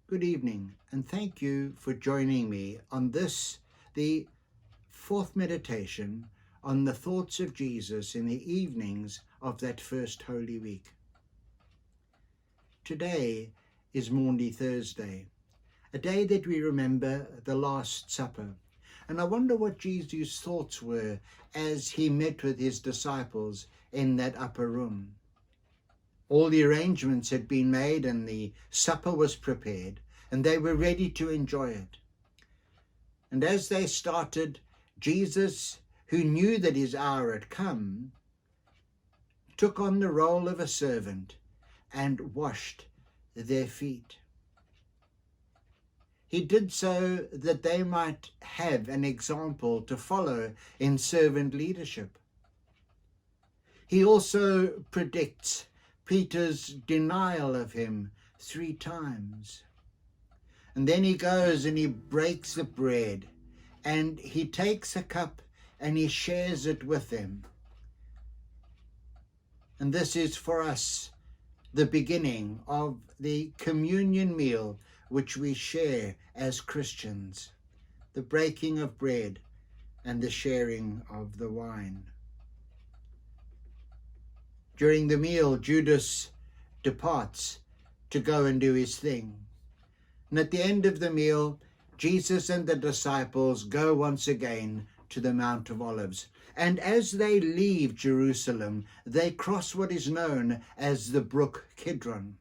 Good evening, and thank you for joining me on this, the fourth meditation on the thoughts of Jesus in the evenings of that first Holy Week. Today is Maundy Thursday, a day that we remember the Last Supper, and I wonder what Jesus' thoughts were as he met with his disciples in that upper room. All the arrangements had been made and the supper was prepared, and they were ready to enjoy it. And as they started, Jesus, who knew that his hour had come, took on the role of a servant and washed their feet. He did so that they might have an example to follow in servant leadership. He also predicts Peter's denial of him 3 times. And then he goes and he breaks the bread and he takes a cup and he shares it with them. And this is for us the beginning of the communion meal which we share as Christians, the breaking of bread and the sharing of the wine. During the meal, Judas departs to go and do his thing. And at the end of the meal, Jesus and the disciples go once again to the Mount of Olives. And as they leave Jerusalem, they cross what is known as the Brook Kidron.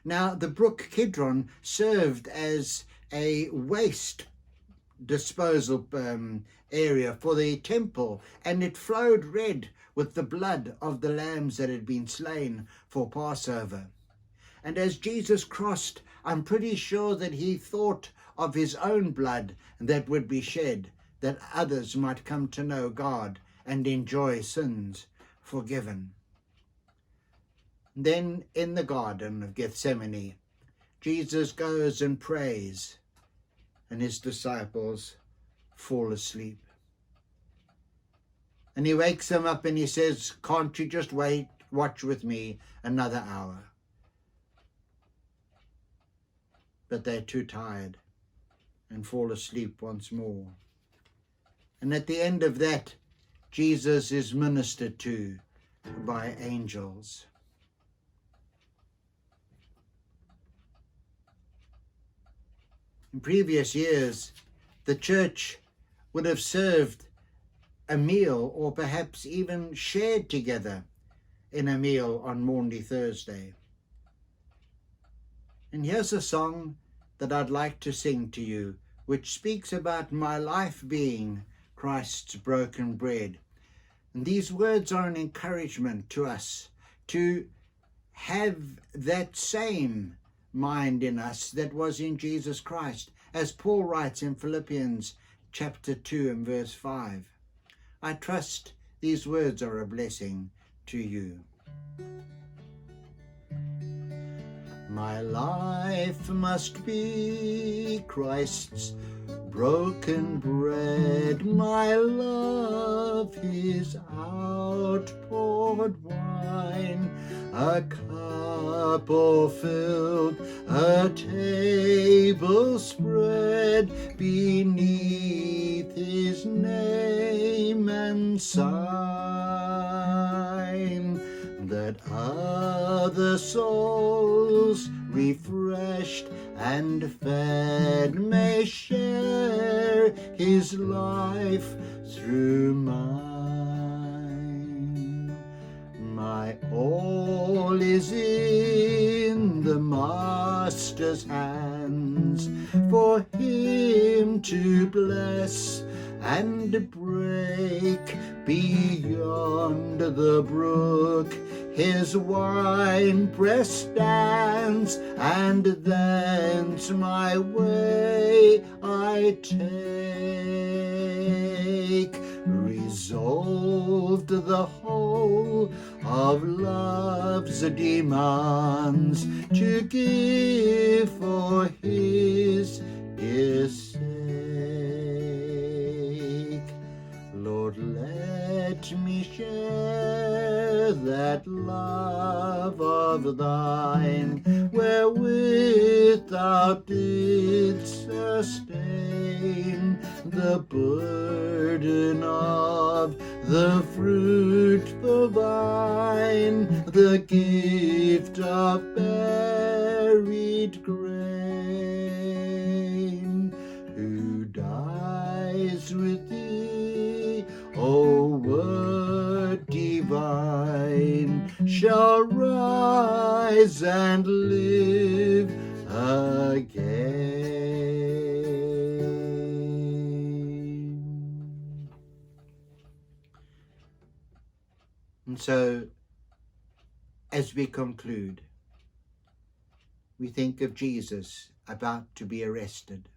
Now, the Brook Kidron served as a waste disposal area for the temple, and it flowed red with the blood of the lambs that had been slain for Passover. And as Jesus crossed, I'm pretty sure that he thought of his own blood that would be shed, that others might come to know God and enjoy sins forgiven. Then in the Garden of Gethsemane, Jesus goes and prays, and his disciples fall asleep. And he wakes them up and he says, "Can't you just watch with me another hour?" But they're too tired and fall asleep once more. And at the end of that, Jesus is ministered to by angels. In previous years, the church would have served a meal or perhaps even shared together in a meal on Maundy Thursday. And here's a song that I'd like to sing to you, which speaks about my life being Christ's broken bread. And these words are an encouragement to us to have that same mind in us that was in Jesus Christ, as Paul writes in Philippians chapter 2 and verse 5. I trust these words are a blessing to you. My life must be Christ's broken bread, my love his outpoured wine, a cup all filled, a table spread beneath his name and sign, that other souls refreshed and fed may share his life through mine. My all is in the Master's hands, for him to bless and break beyond the brook. His wine press stands, and thence my way I take, resolved the whole of love's demands to give for his dear sake. Lord, let me share that love of thine, wherewith thou didst sustain the burden of the fruitful vine, the gift of buried grain, who dies with thee, O Word divine, shall rise and live again. And so, as we conclude, we think of Jesus about to be arrested,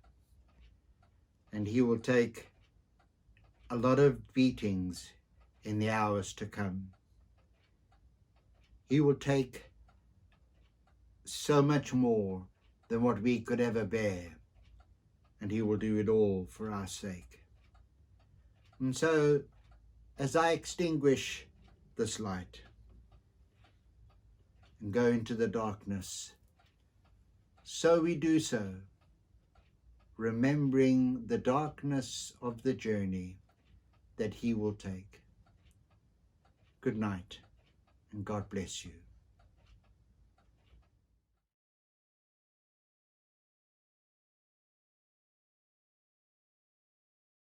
and he will take a lot of beatings in the hours to come. He will take so much more than what we could ever bear, and he will do it all for our sake. And so, as I extinguish this light and go into the darkness, so we do so, remembering the darkness of the journey that he will take. Good night, and God bless you.